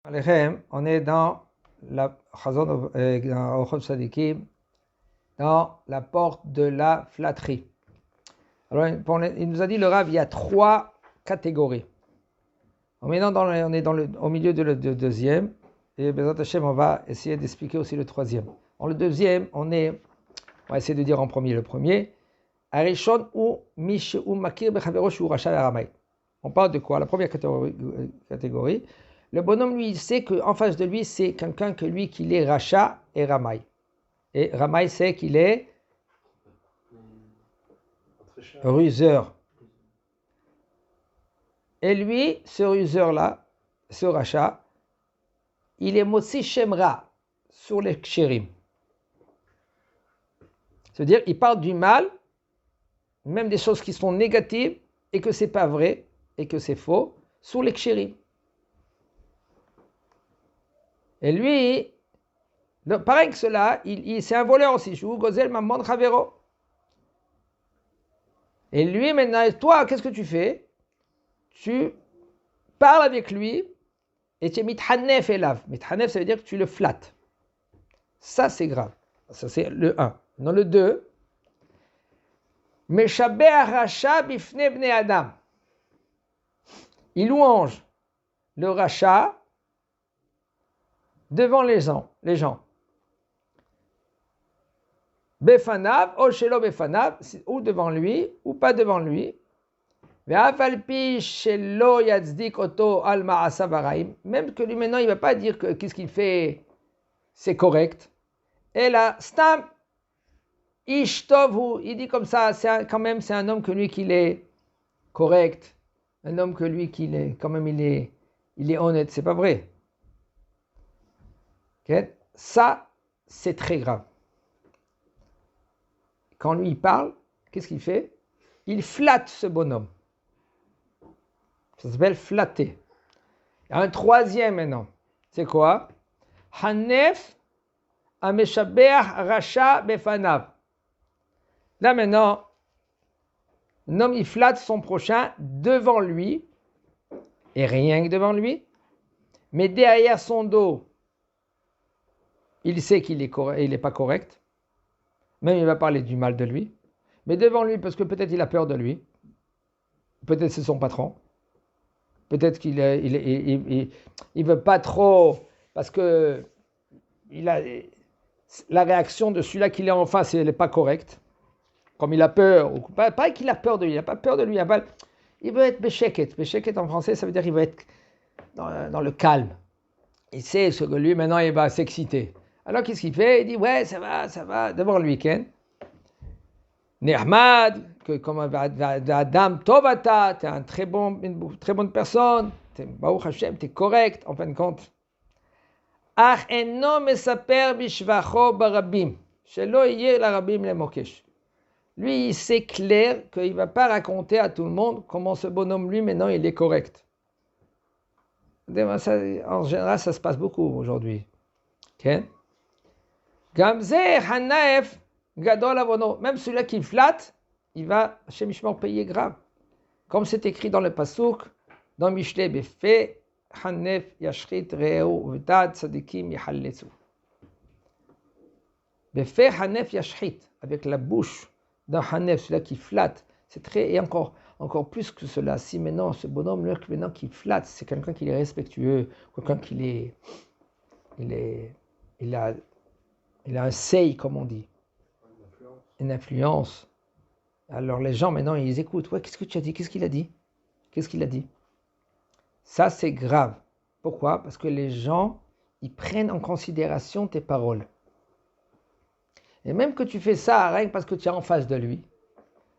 Alechem, on est dans la Chazon dans Orchot Sadikim, dans la porte de la flatterie. Alors, il nous a dit le Rav, il y a 3 catégories. Maintenant, on est au milieu de le deuxième, et Bezat Hashem, on va essayer d'expliquer aussi le troisième. Dans le deuxième, on va essayer de dire en premier le premier. Arishon ou Mish ou Makir Bechavero Shu Rasha Aramay. On parle de quoi? La première catégorie. Le bonhomme, lui, il sait qu'en face de lui, c'est quelqu'un qu'il est Racha et Ramaï. Et Ramaï sait qu'il est ruseur. Et lui, ce ruseur-là, ce Racha, il est Motsi Shemra sur les Kshérim. C'est-à-dire, il parle du mal, même des choses qui sont négatives, et que c'est pas vrai, et que c'est faux, sur les Kshérim. Et lui, pareil que cela, c'est un voleur aussi. Gozel Mamon Chavero. Et lui, maintenant, toi, qu'est-ce que tu fais? Tu parles avec lui et tu es mithanef elav. Mithanef, ça veut dire que tu le flattes. Ça, c'est grave. Ça, c'est le 1. Dans le 2, Meshabeh Racha bifne bne Adam. Il louange le Racha devant les gens. Befanav, o shelo befanav, ou devant lui, ou pas devant lui. Même que lui maintenant, il ne va pas dire que qu'est-ce qu'il fait, c'est correct. Et là, stam, ishtovhu, il dit comme ça, c'est un homme que lui qu'il est correct, un homme que lui qu'il est, quand même il est honnête, c'est pas vrai. Okay? Ça, c'est très grave. Quand lui il parle, qu'est-ce qu'il fait? Il flatte ce bonhomme. Ça s'appelle flatter. Il y a un troisième maintenant. C'est quoi? Hanef ameshabeach racha befanav. Là maintenant, l'homme il flatte son prochain devant lui, et rien que devant lui, mais derrière son dos, il sait qu'il n'est pas correct. Même il va parler du mal de lui. Mais devant lui, parce que peut-être il a peur de lui. Peut-être c'est son patron. Peut-être qu'il il veut pas trop, parce que il a la réaction de celui-là qu'il est en face, elle n'est pas correcte. Comme il a peur, ou pas qu'il a peur de lui, il n'a pas peur de lui. Il veut être bécheket. Bécheket en français, ça veut dire qu'il veut être dans le calme. Il sait ce que lui, maintenant, il va s'exciter. Alors qu'est-ce qu'il fait? Il dit, ouais, ça va, devant le week-end. Nehmad, que comme Adam Tovata, tu es une très bonne personne, Baruch Hashem, tu es correct, en fin de compte. Ach eno mesaper bishvacho barabim, shelo yeh larabim lemokesh. Lui, c'est clair qu'il ne va pas raconter à tout le monde comment ce bonhomme, lui, maintenant, il est correct. En général, ça se passe beaucoup aujourd'hui. Okay? Gamze Hanaef Gadol Avono. Même celui-là qui flatte, il va chez Mishmor payer grave. Comme c'est écrit dans le Pasuk, dans Mishlei Befe, Hanef Yashrit Reu V'tad Tzadikim Yichalletzu. Befe Hanef Yashrit, avec la bouche d'un Hanef, celui-là qui flatte, c'est très, et encore plus que cela. Si maintenant, ce bonhomme, maintenant qui flatte, c'est quelqu'un qui est respectueux, quelqu'un qui il a un sei, comme on dit, une influence. Alors les gens maintenant ils écoutent. Ouais, qu'est-ce que tu as dit? Qu'est-ce qu'il a dit? Qu'est-ce qu'il a dit? Ça c'est grave. Pourquoi? Parce que les gens ils prennent en considération tes paroles. Et même que tu fais ça rien que parce que tu es en face de lui,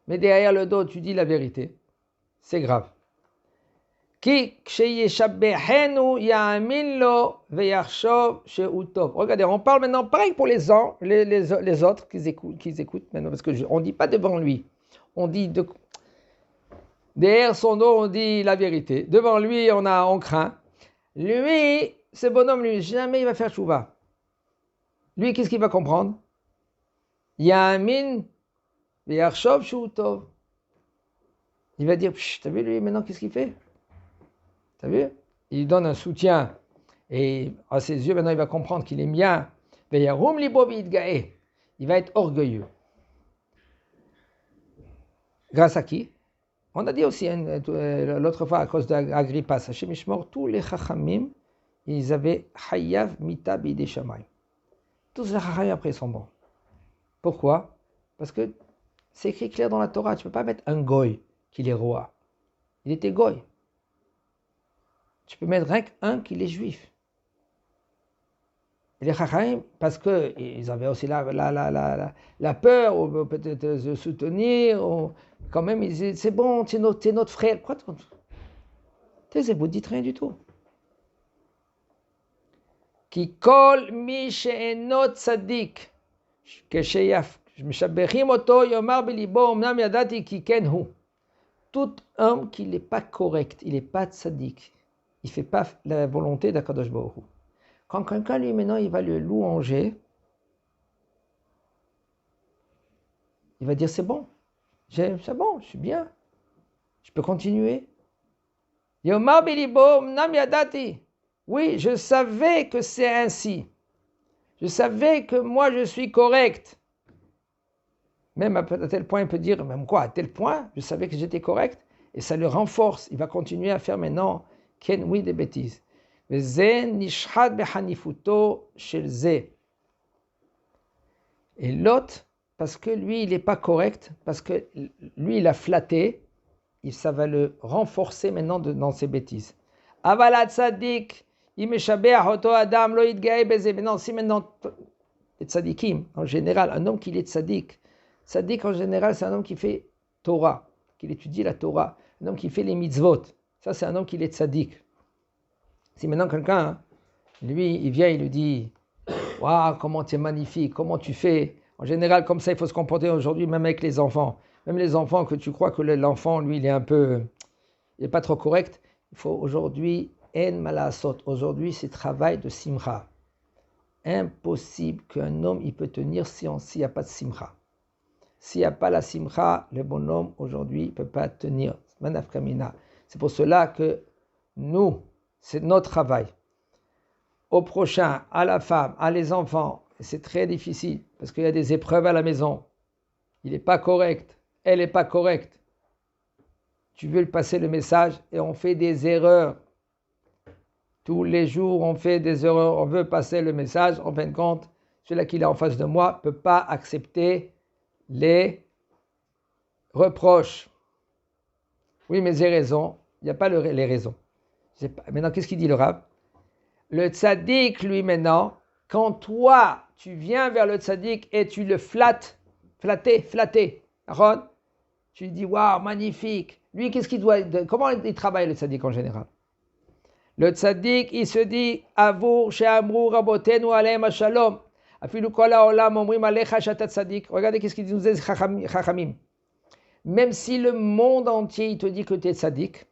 mais derrière le dos tu dis la vérité, c'est grave. Regardez, on parle maintenant pareil pour les autres qui écoutent maintenant, parce qu'on ne dit pas devant lui, on dit derrière son dos on dit la vérité, devant lui on craint. Lui, ce bonhomme, lui, jamais il va faire tchouva. Lui, qu'est-ce qu'il va comprendre? Yamin veyarshov she'utov. Il va dire, t'as vu lui maintenant qu'est-ce qu'il fait? T'as vu? Il donne un soutien Et à ses yeux, maintenant, il va comprendre qu'il est bien. Veyarum libo v'yitgae. Il va être orgueilleux. Grâce à qui? On a dit aussi l'autre fois à cause d'Agrippa, Hashem Ishmor, tous les Chachamim, ils avaient Hayav Mita Bidei Shamayim. Tous les Chachamim après sont bons. Pourquoi? Parce que c'est écrit clair dans la Torah, tu ne peux pas mettre un goy qu'il est roi. Il était goy. Tu peux mettre rien qu'un qu'il est juif. Et les Chachamim, parce qu'ils avaient aussi la peur, ou peut-être de soutenir, ou quand même, ils disaient, c'est bon, tu es notre frère. Quoi vous dites rien du tout. Qui kol mi she'enot tzadik, כשמשבחים אותו, יאמר בליבו, אמנם ידעתי כי כן הוא. Tout homme qui n'est pas correct, il n'est pas tzaddik, il ne fait pas la volonté d'Akadosh Baruch Hu. Quand quelqu'un, lui, maintenant, il va le louanger, il va dire, c'est bon, je suis bien, je peux continuer. Yomar bilibo mnam yadati. Oui, je savais que c'est ainsi. Je savais que moi, je suis correct. Même à tel point, il peut dire, même quoi, à tel point, je savais que j'étais correct, et ça le renforce. Il va continuer à faire maintenant, oui, des bêtises. Et l'autre, parce que lui, il n'est pas correct, parce que lui, il a flatté, ça va le renforcer maintenant dans ses bêtises. Avalat tzadik, adam lo maintenant, si maintenant, les tzadikim, en général, un homme qui est tzadik, tzadik en général, c'est un homme qui fait Torah, qui étudie la Torah, un homme qui fait les mitzvot. Ça, c'est un homme qui est tzadik. Si maintenant quelqu'un, lui, il vient, il lui dit, waouh, comment tu es magnifique, comment tu fais. En général, comme ça, il faut se comporter aujourd'hui, même avec les enfants. Même les enfants que tu crois que l'enfant, lui, il est pas trop correct. Il faut aujourd'hui, en malasot. Aujourd'hui, c'est travail de simcha. Impossible qu'un homme, il peut tenir s'il n'y a pas de simcha. S'il n'y a pas la simcha, le bonhomme, aujourd'hui, il ne peut pas tenir. C'est pour cela que nous, c'est notre travail. Au prochain, à la femme, à les enfants, c'est très difficile parce qu'il y a des épreuves à la maison. Il n'est pas correct, elle n'est pas correcte. Tu veux lui passer le message et on fait des erreurs. Tous les jours, on fait des erreurs. On veut passer le message. En fin de compte, celui qui est en face de moi ne peut pas accepter les reproches. Oui, mais j'ai raison. Il n'y a pas les raisons. Maintenant, qu'est-ce qu'il dit le Rav? Le tzaddik, lui, maintenant, quand toi, tu viens vers le tzaddik et tu le flattes, Aaron, tu lui dis, waouh, magnifique. Lui, qu'est-ce qu'il doit, comment il travaille le tzaddik en général? Le tzaddik, il se dit, Avour, she'amru rabotenu aleim shalom. Afilu kol haolam omrim alecha shata tzaddik. Regardez qu'est-ce qu'il nous dit Chachamim. Même si le monde entier, il te dit que tu es tzaddik,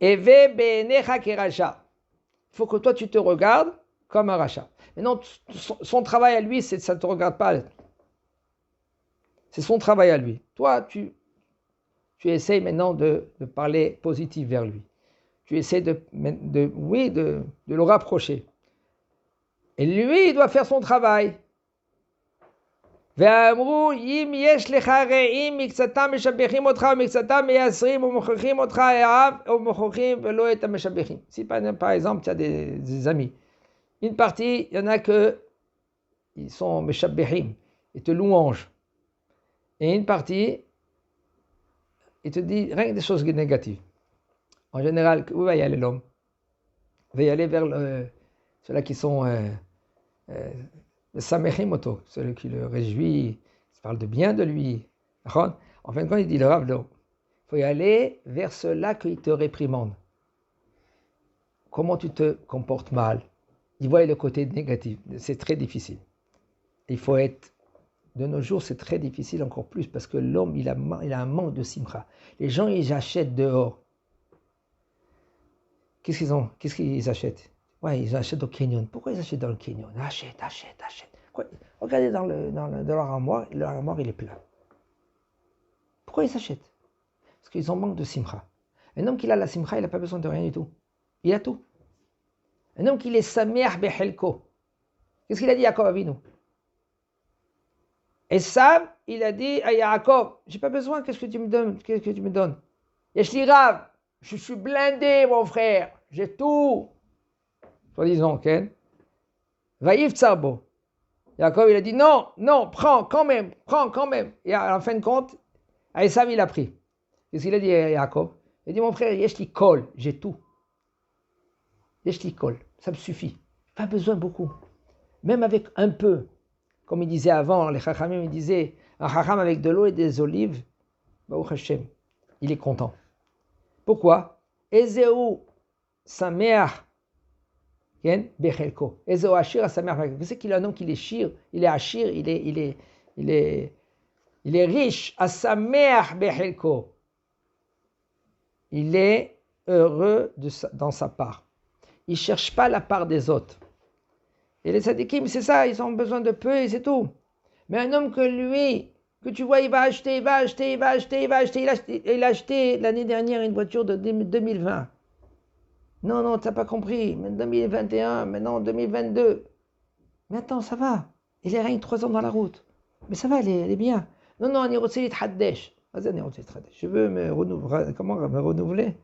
Eve be'enecha keracha. Il faut que toi, tu te regardes comme un rachat. Et non, son travail à lui, ça ne te regarde pas. C'est son travail à lui. Toi, tu essayes maintenant de parler positif vers lui. Tu essaies de le rapprocher. Et lui, il doit faire son travail. ואמרו, אם יש לך רעים מקצתם משבחים אותך ומקצתם מייסרים ומוכיחים אותך העב ומוכיחים ולא את המשבחים. Si par exemple, tu as des amis, une partie, il y en a que ils sont משבחים, ils te louangent. Et une partie, ils te disent rien que des choses négatives. En général, où va y aller l'homme? Il va y aller vers ceux-là qui sont Samechimoto, celui qui le réjouit, qui parle de bien de lui. En fin de compte, il dit le Rav, il faut y aller vers ceux-là qui te réprimandent. Comment tu te comportes mal? Il voit le côté négatif. C'est très difficile. Il faut être, de nos jours, c'est très difficile encore plus parce que l'homme, il a un manque de simcha. Les gens, ils achètent dehors. Qu'est-ce qu'ils achètent? Ouais, ils achètent au canyon. Pourquoi ils achètent dans le canyon? Achète. Quoi? Regardez dans leur armoire il est plein. Pourquoi ils achètent? Parce qu'ils ont manque de simcha. Un homme qui a la simcha, il n'a pas besoin de rien du tout. Il a tout. Un homme qui est sameach bechelko. Qu'est-ce qu'il a dit Yaakov Avinu? Esav, il a dit à Yaakov, j'ai pas besoin, qu'est-ce que tu me donnes? Qu'est-ce que tu me donnes? Yesh li rav, je suis blindé, mon frère, j'ai tout. Soi-disant, ok? Vaïf tsarbo. Yaakov, il a dit non, non, prends quand même. Et à la fin de compte, Esav, il a pris. Qu'est-ce qu'il a dit à Yaakov? Il a dit, mon frère, yesh li kol, j'ai tout. Yesh li kol, ça me suffit. Pas besoin beaucoup. Même avec un peu. Comme il disait avant, les chachamim, il disait, un chacham avec de l'eau et des olives, Baruch Hashem, il est content. Pourquoi? Ezeu sameach bechelko. Ezeu ashir sameach bechelko. Vous savez qu'il est un homme qui est shir, il est ashir, il est riche, à sameach bechelko. Il est heureux dans sa part. Il ne cherche pas la part des autres. Et les sadikim, c'est ça, ils ont besoin de peu et c'est tout. Mais un homme que lui, que tu vois, il a acheté l'année dernière une voiture de 2020. Non, tu n'as pas compris. Mais 2021, maintenant 2022. Mais attends, ça va. Il est rien que 3 ans dans la route. Mais ça va, il est bien. Non, je veux me renouveler. Comment me renouveler?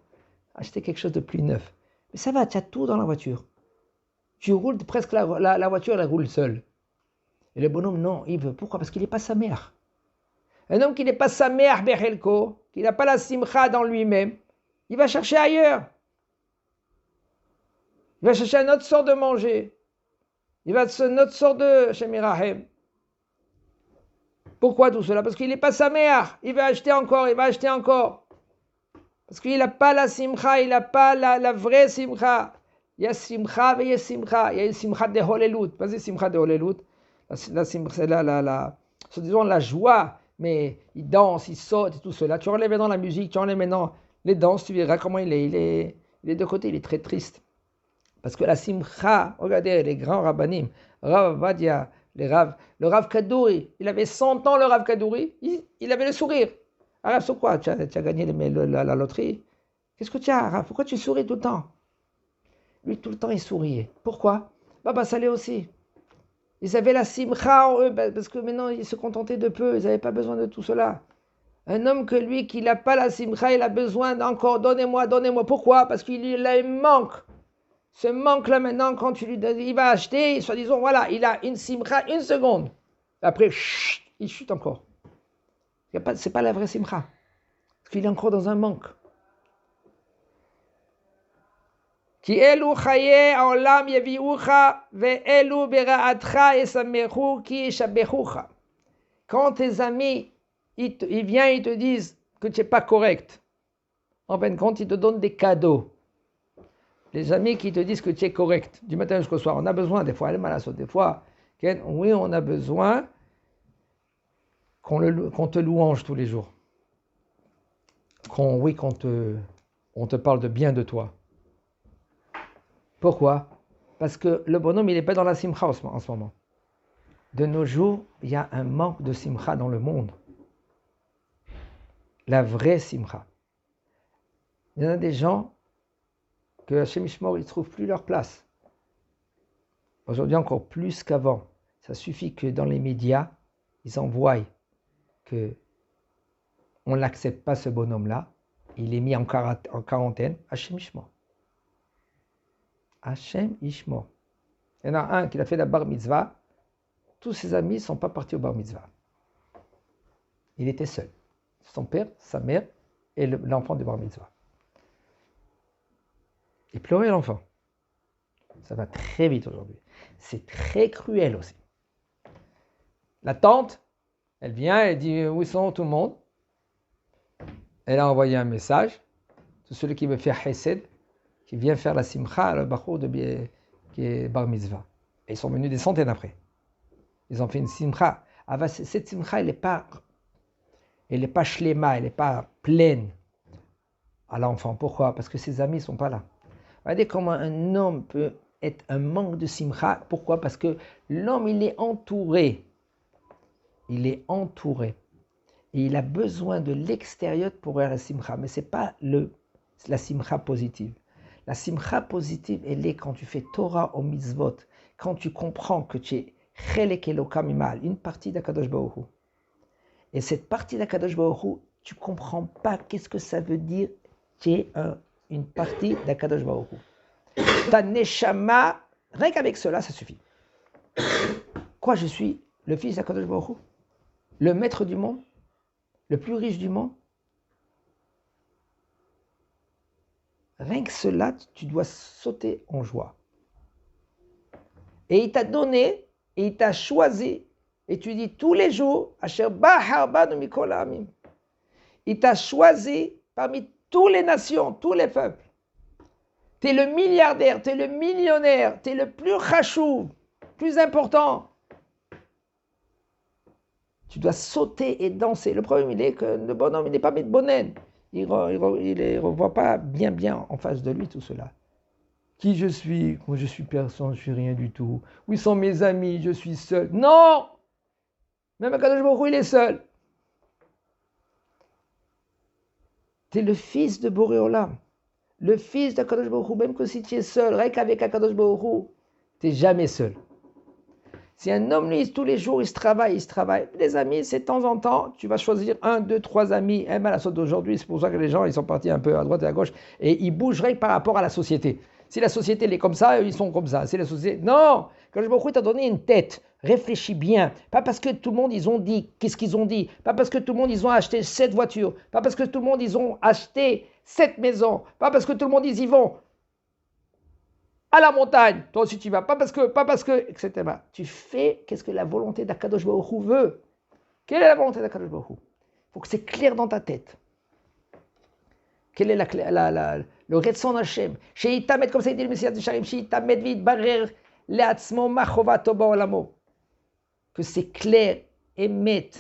Acheter quelque chose de plus neuf. Mais ça va, tu as tout dans la voiture. Tu roules presque la voiture, elle roule seule. Et le bonhomme, non, il veut. Pourquoi? Parce qu'il n'est pas sa mère. Un homme qui n'est pas sa mère, Bechelko, qui n'a pas la simcha dans lui-même, il va chercher ailleurs. Il va chercher une autre sorte de manger. Il va chercher une autre sorte de Shemirahem. Pourquoi tout cela? Parce qu'il n'est pas sa mère. Il va acheter encore. Parce qu'il n'a pas la simcha, il n'a pas la vraie simcha. Il y a simcha et il y a simcha. Il y a une simcha de holelut. Vas-y, simcha de holelut. La simcha, c'est disons la joie, mais il danse, il saute et tout cela. Tu enlèves maintenant la musique, tu enlèves maintenant les danses, tu verras comment il est de côté, il est très triste. Parce que la simcha, regardez les grands rabbanim, Rav Avadia, le Rav Kadouri, il avait 100 ans le Rav Kadouri, il avait le sourire. Rav, c'est quoi? Tu as gagné la loterie? Qu'est-ce que tu as, Rav? Pourquoi tu souris tout le temps? Lui, tout le temps, il souriait. Pourquoi? Baba Salé aussi. Ils avaient la simcha en eux, parce que maintenant, ils se contentaient de peu. Ils n'avaient pas besoin de tout cela. Un homme que lui, qui n'a pas la simcha, il a besoin d'encore, donnez-moi. Pourquoi? Parce qu'il a un manque. Ce manque-là, maintenant, quand tu lui donnes, il va acheter, soi-disant, voilà, il a une simcha, 1 seconde. Après, il chute encore. Ce n'est pas la vraie simcha. Parce qu'il est encore dans un manque. Quand tes amis, ils viennent, ils te disent que tu n'es pas correct, en fin de compte, ils te donnent des cadeaux. Les amis qui te disent que tu es correct, du matin jusqu'au soir, on a besoin, des fois, des fois, oui, on a besoin qu'on te louange tous les jours. On te parle de bien de toi. Pourquoi? Parce que le bonhomme, il n'est pas dans la simcha en ce moment. De nos jours, il y a un manque de simcha dans le monde. La vraie simcha. Il y en a des gens que Hashem Yishmor, ils ne trouvent plus leur place. Aujourd'hui, encore plus qu'avant. Ça suffit que dans les médias, ils envoient qu'on ne l'accepte pas, ce bonhomme-là. Il est mis en quarantaine. Hashem Yishmor. Hashem Yishmor. Il y en a un qui a fait la bar mitzvah. Tous ses amis ne sont pas partis au bar mitzvah. Il était seul. Son père, sa mère et l'enfant du bar mitzvah. Il pleurait l'enfant. Ça va très vite aujourd'hui. C'est très cruel aussi. La tante, elle vient, elle dit où sont tout le monde. Elle a envoyé un message. Tout celui qui veut faire Hesed, qui vient faire la simcha, le bachur qui est bar mitzvah. Et ils sont venus des centaines après. Ils ont fait une simcha. Cette simcha, elle n'est pas shlema, elle n'est pas pleine à l'enfant. Pourquoi? Parce que ses amis ne sont pas là. Regardez comment un homme peut être un manque de simcha. Pourquoi? Parce que l'homme, il est entouré. Il est entouré. Et il a besoin de l'extérieur pour avoir la simcha. Mais ce n'est pas la simcha positive. La simcha positive, elle est quand tu fais Torah au mitzvot, quand tu comprends que tu es chelek elokam imal, une partie d'Akadosh Baruch Hu. Et cette partie d'Akadosh Baruch Hu, tu ne comprends pas qu'est-ce que ça veut dire, tu es une partie d'Akadosh Baruch Hu. Ta neshama, rien qu'avec cela, ça suffit. Quoi, je suis le fils d'Akadosh Baruch Hu, le maître du monde, le plus riche du monde. Rien que cela, tu dois sauter en joie. Et il t'a donné, et il t'a choisi, et tu dis tous les jours, Asher bahar banu mikol ha'amim. Il t'a choisi parmi toutes les nations, tous les peuples. Tu es le milliardaire, tu es le millionnaire, tu es le plus chachou, plus important. Tu dois sauter et danser. Le problème, il est que le bonhomme, il n'est pas mitbonen. Il ne revoit pas bien en face de lui tout cela. Qui je suis? Moi, je suis personne, je suis rien du tout. Où sont mes amis? Je suis seul. Non! Même Akadosh Baruch Hu, il est seul. Tu es le fils de Boré Olam. Le fils d'Akadosh Baruch Hu, même que si tu es seul, rien qu'avec Akadosh Baruch Hu, tu n'es jamais seul. Si un homme, lui, tous les jours, il se travaille. Les amis, c'est de temps en temps, tu vas choisir 1, 2, 3 amis. À la sorte d'aujourd'hui, c'est pour ça que les gens, ils sont partis un peu à droite et à gauche. Et ils bougeraient par rapport à la société. Si la société, elle est comme ça, ils sont comme ça. Si la société... Non! Quand je me t'a donné une tête, réfléchis bien. Pas parce que tout le monde, ils ont dit, qu'est-ce qu'ils ont dit. Pas parce que tout le monde, ils ont acheté 7 voitures. Pas parce que tout le monde, ils ont acheté 7 maisons. Pas parce que tout le monde, ils y vont à la montagne, toi aussi tu vas, pas parce que, etc. Tu fais, qu'est-ce que la volonté d'Akadosh Baruch Hu veut? Quelle est la volonté d'Akadosh Baruch Hu? Il faut que c'est clair dans ta tête. Quel est le Retson Hashem? Chez Itamet, comme ça il dit le Messias de Sharim, chez Itamet vid barer leatzmo machovato ba'olamo. Que c'est clair, émet,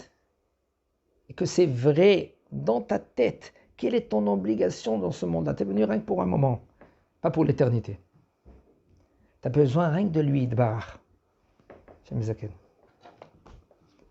et que c'est vrai dans ta tête. Quelle est ton obligation dans ce monde-là? Tu es venu rien que pour un moment, pas pour l'éternité. Tu as besoin rien que de lui, de Barach. J'aime Zaken.